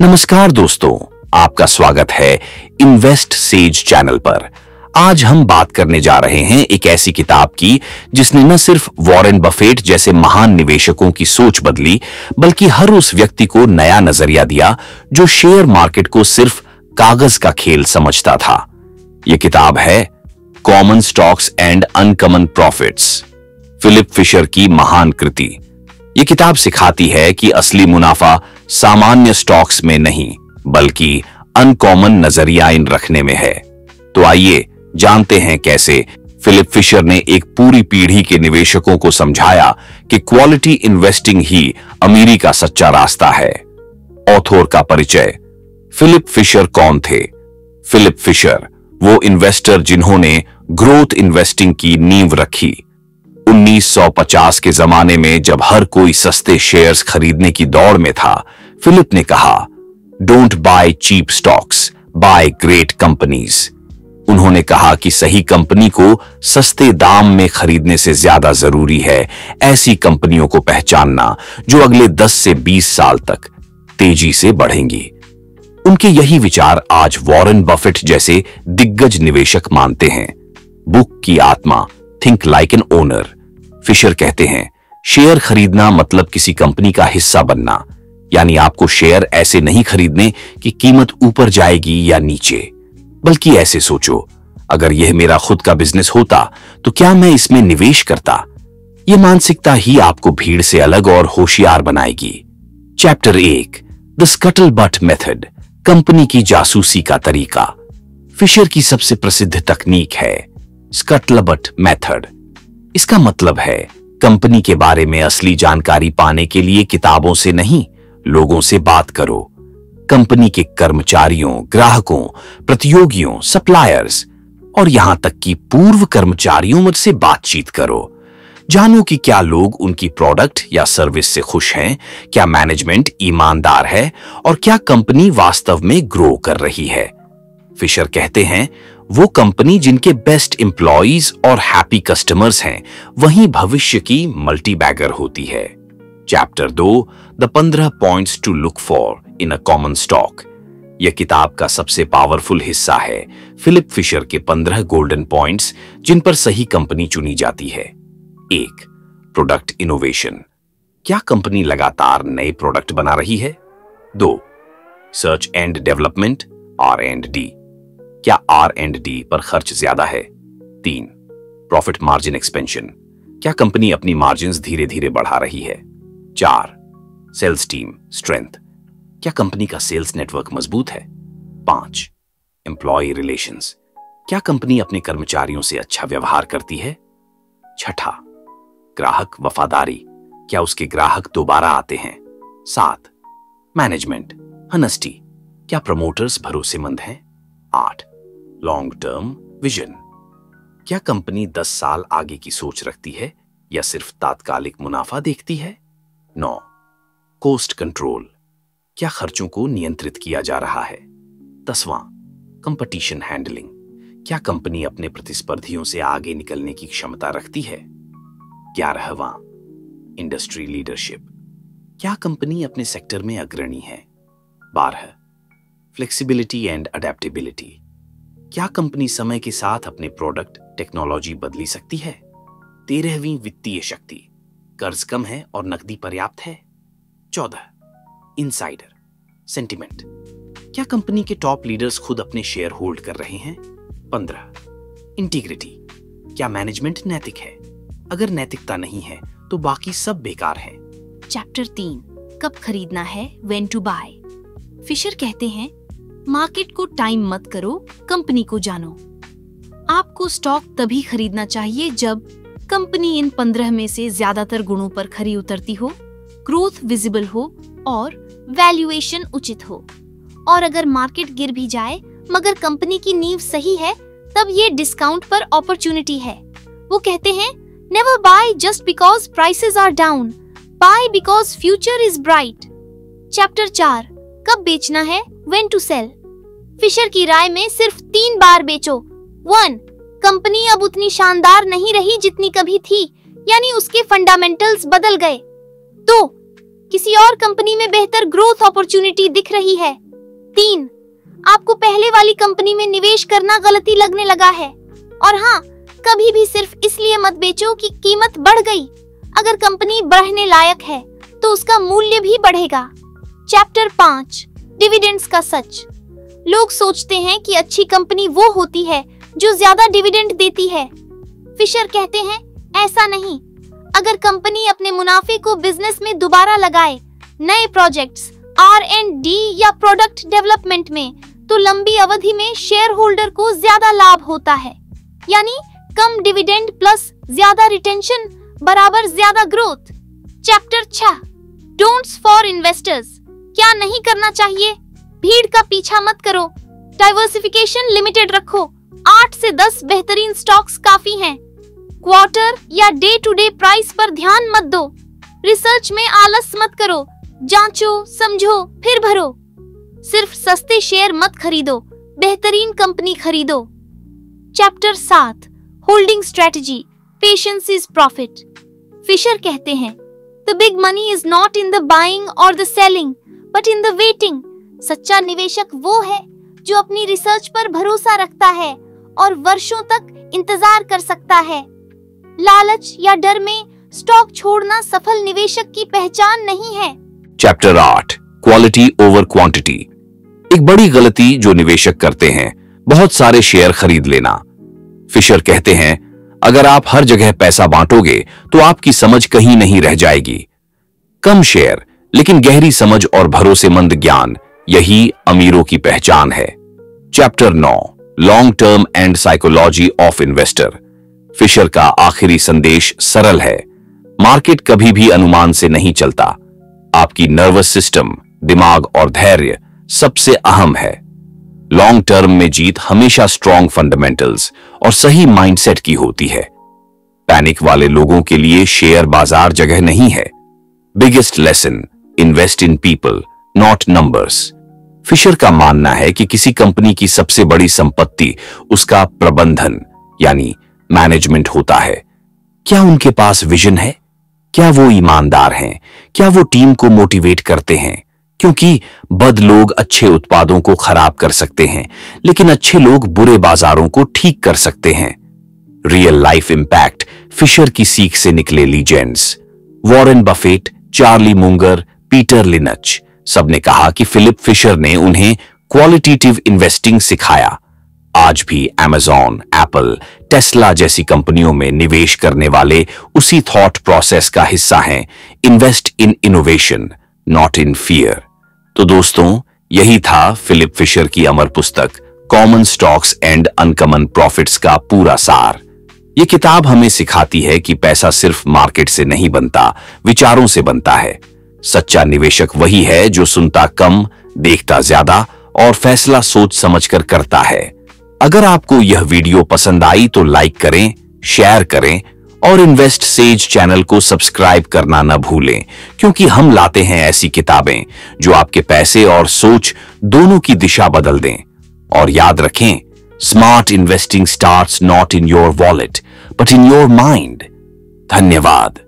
नमस्कार दोस्तों, आपका स्वागत है इन्वेस्ट सेज चैनल पर। आज हम बात करने जा रहे हैं एक ऐसी किताब की जिसने न सिर्फ वॉरेन बफेट जैसे महान निवेशकों की सोच बदली, बल्कि हर उस व्यक्ति को नया नजरिया दिया जो शेयर मार्केट को सिर्फ कागज का खेल समझता था। यह किताब है common stocks and uncommon profits, Philip Fisher की महान कृति। यह किताब सिखाती है कि असली मुनाफा सामान्य स्टॉक्स में नहीं, बल्कि अनकॉमन नजरिया इन रखने में है। तो आइए जानते हैं कैसे फिलिप फिशर ने एक पूरी पीढ़ी के निवेशकों को समझाया कि क्वालिटी इन्वेस्टिंग ही अमीरी का सच्चा रास्ता है। ऑथर का परिचय। फिलिप फिशर कौन थे? फिलिप फिशर वो इन्वेस्टर जिन्होंने ग्रोथ इन्वेस्टिंग की नींव रखी। 1950 के जमाने में जब हर कोई सस्ते शेयर्स खरीदने की दौड़ में था, फिलिप ने कहा, don't buy cheap stocks, buy great companies. उन्होंने कहा कि सही कंपनी को सस्ते दाम में खरीदने से ज्यादा जरूरी है ऐसी कंपनियों को पहचानना जो अगले 10 से 20 साल तक तेजी से बढ़ेंगी। उनके यही विचार आज वॉरेन बफेट जैसे दिग्गज निवेशक मानते हैं। बुक की आत्मा, think like an owner. Fisher कहते हैं, शेयर खरीदना मतलब किसी कंपनी का हिस्सा बनना, यानी आपको शेयर ऐसे नहीं खरीदने कि कीमत ऊपर जाएगी या नीचे, बल्कि ऐसे सोचो, अगर यह मेरा खुद का बिजनेस होता तो क्या मैं इसमें निवेश करता। यह मानसिकता ही आपको भीड़ से अलग और होशियार बनाएगी। Chapter 1, the scuttle but method, company की जासूसी का तरीका। फिशर की सबसे प्रसिद्ध तकनीक है स्कटल बट मेथड। इसका मतलब है कंपनी के बारे में असली जानकारी पाने के लिए किताबों से नहीं, लोगों से बात करो। कंपनी के कर्मचारियों, ग्राहकों, प्रतियोगियों, सप्लायर्स और यहां तक कि पूर्व कर्मचारियों से बातचीत करो। जानो कि क्या लोग उनकी प्रोडक्ट या सर्विस से खुश हैं, क्या मैनेजमेंट ईमानदार है और क्या कंपनी वास्तव में ग्रो कर रही है। फिशर कहते हैं, वो कंपनी जिनके बेस्ट एम्प्लॉइज और हैप्पी कस्टमर्स हैं, वही भविष्य की मल्टी बैगर होती है। Chapter 2, the 15 points to look for in a common stock. यह किताब का सबसे पावरफुल हिस्सा है फिलिप फिशर के 15 गोल्डन पॉइंट्स जिन पर सही कंपनी चुनी जाती है। 1, प्रोडक्ट इनोवेशन, क्या कंपनी लगातार नए प्रोडक्ट बना रही है। 2, सर्च एंड डेवलपमेंट, R&D, क्या R&D पर खर्च ज्यादा है। 3, प्रॉफिट मार्जिन एक्सपेंशन, क्या कंपनी अपनी मार्जिन्स धीरे धीरे बढ़ा रही है। 4, सेल्स टीम स्ट्रेंथ, क्या कंपनी का सेल्स नेटवर्क मजबूत है। 5, एम्प्लॉय रिलेशंस, क्या कंपनी अपने कर्मचारियों से अच्छा व्यवहार करती है। 6, ग्राहक वफादारी, क्या उसके ग्राहक दोबारा आते हैं। 7, मैनेजमेंट हनेस्टी, क्या प्रमोटर्स भरोसेमंद हैं। 8, लॉन्ग टर्म विजन, क्या कंपनी 10 साल आगे की सोच रखती है या सिर्फ तात्कालिक मुनाफा देखती है। 9, कॉस्ट कंट्रोल, क्या खर्चों को नियंत्रित किया जा रहा है। 10वां, कंपटीशन हैंडलिंग, क्या कंपनी अपने प्रतिस्पर्धियों से आगे निकलने की क्षमता रखती है। 11वां, इंडस्ट्री लीडरशिप, क्या कंपनी अपने सेक्टर में अग्रणी है। 12, फ्लेक्सिबिलिटी एंड अडेप्टेबिलिटी, क्या कंपनी समय के साथ अपने प्रोडक्ट टेक्नोलॉजी बदली सकती है। 13वीं, वित्तीय शक्ति, कर्ज कम है और नकदी पर्याप्त है। 14, इनसाइडर सेंटिमेंट, क्या कंपनी के टॉप लीडर्स खुद अपने शेयर होल्ड कर रहे हैं। 15, इंटीग्रिटी, क्या मैनेजमेंट नैतिक है, अगर नैतिकता नहीं है तो बाकी सब बेकार है। चैप्टर 3, कब खरीदना है, व्हेन टू बाय। फिशर कहते हैं, मार्केट को टाइम मत करो, कंपनी को जानो। आपको स्टॉक तभी खरीदना चाहिए जब कंपनी इन 15 में से ज्यादातर गुणों पर खरी उतरती हो, ग्रोथ विजिबल हो और वैल्यूएशन उचित हो। और अगर मार्केट गिर भी जाए मगर कंपनी की नींव सही है, तब ये डिस्काउंट पर अपॉर्चुनिटी है। वो कहते हैं, never buy just because prices are down, buy because future is bright. Chapter 4, कब बेचना है, व्हेन टू सेल। फिशर की राय में सिर्फ 3 बार बेचो। 1, कंपनी अब उतनी शानदार नहीं रही जितनी कभी थी, यानी उसके फंडामेंटल्स बदल गए। 2, किसी और कंपनी में बेहतर ग्रोथ अपॉर्चुनिटी दिख रही है। 3. आपको पहले वाली कंपनी में निवेश करना गलती लगने लगा है। और हाँ, कभी भी सिर्फ इसलिए मत बेचो कि कीमत बढ़ गई। अगर कंपनी बढ़ने लायक है तो उसका मूल्य भी बढ़ेगा। चैप्टर 5, डिविडेंड्स का सच। लोग सोचते हैं कि अच्छी कंपनी वो होती है जो ज्यादा डिविडेंड देती है। फिशर कहते हैं, ऐसा नहीं। अगर कंपनी अपने मुनाफे को बिजनेस में दोबारा लगाए, नए प्रोजेक्ट्स, R&D या प्रोडक्ट डेवलपमेंट में, तो लंबी अवधि में शेयर होल्डर को ज्यादा लाभ होता है। यानी कम डिविडेंड प्लस ज्यादा रिटेंशन बराबर ज्यादा growth. Chapter 6, don'ts for investors. क्या नहीं करना चाहिए? भीड़ का पीछा मत करो, डाइवर्सिफिकेशन लिमिटेड रखो, 8 से 10 बेहतरीन स्टॉक्स काफी हैं। क्वार्टर या डे टू डे प्राइस पर ध्यान मत दो। रिसर्च में आलस मत करो, जांचो, समझो, फिर भरो। सिर्फ सस्ते शेयर मत खरीदो, बेहतरीन कंपनी खरीदो। Chapter 7, holding strategy, patience is profit. Fisher कहते हैं, the big money is not in the buying और the selling but in the waiting. सच्चा निवेशक वो है जो अपनी रिसर्च पर भरोसा रखता है और वर्षों तक इंतजार कर सकता है। लालच या डर में स्टॉक छोड़ना सफल निवेशक की पहचान नहीं है। Chapter 8, quality over quantity. एक बड़ी गलती जो निवेशक करते हैं, बहुत सारे शेयर खरीद लेना। फिशर कहते हैं, अगर आप हर जगह पैसा बांटोगे तो आपकी समझ कहीं नहीं रह जाएगी। कम शेयर लेकिन गहरी समझ और भरोसेमंद ज्ञान, यही अमीरों की पहचान है। Chapter 9, long term and psychology of investor. Fisher का आखिरी संदेश सरल है, मार्केट कभी भी अनुमान से नहीं चलता। आपकी नर्वस सिस्टम, दिमाग और धैर्य सबसे अहम है। लॉन्ग टर्म में जीत हमेशा स्ट्रॉन्ग फंडामेंटल्स और सही माइंडसेट की होती है। पैनिक वाले लोगों के लिए शेयर बाजार जगह नहीं है। Biggest lesson, invest in people not numbers. Fisher का मानना है कि किसी कंपनी की सबसे बड़ी संपत्ति उसका प्रबंधन यानी मैनेजमेंट होता है। क्या उनके पास विजन है? क्या वो ईमानदार हैं? क्या वो टीम को मोटिवेट करते हैं? क्योंकि बद लोग अच्छे उत्पादों को खराब कर सकते हैं, लेकिन अच्छे लोग बुरे बाजारों को ठीक कर सकते हैं। रियल लाइफ इंपैक्ट, फिशर की सीख से निकले legends. Warren Buffett, Charlie Munger, Peter Lynch, सबने कहा कि फिलिप फिशर ने उन्हें क्वालिटेटिव इन्वेस्टिंग सिखाया। आज भी अमेज़न, एप्पल, टेस्ला जैसी कंपनियों में निवेश करने वाले उसी थॉट प्रोसेस का हिस्सा हैं। Invest in innovation not in fear. तो दोस्तों, यही था फिलिप फिशर की अमर पुस्तक common stocks and uncommon profits का पूरा सार। ये किताब हमें सिखाती है कि पैसा सिर्फ मार्केट से नहीं बनता, विचारों से बनता है। सच्चा निवेशक वही है जो सुनता कम, देखता ज्यादा और फैसला सोच समझकर करता है। अगर आपको यह वीडियो पसंद आई तो लाइक करें, शेयर करें और इन्वेस्ट सेज चैनल को सब्सक्राइब करना न भूलें, क्योंकि हम लाते हैं ऐसी किताबें जो आपके पैसे और सोच दोनों की दिशा बदल दें। और याद रखें, smart investing starts not in your wallet but in your mind. धन्यवाद।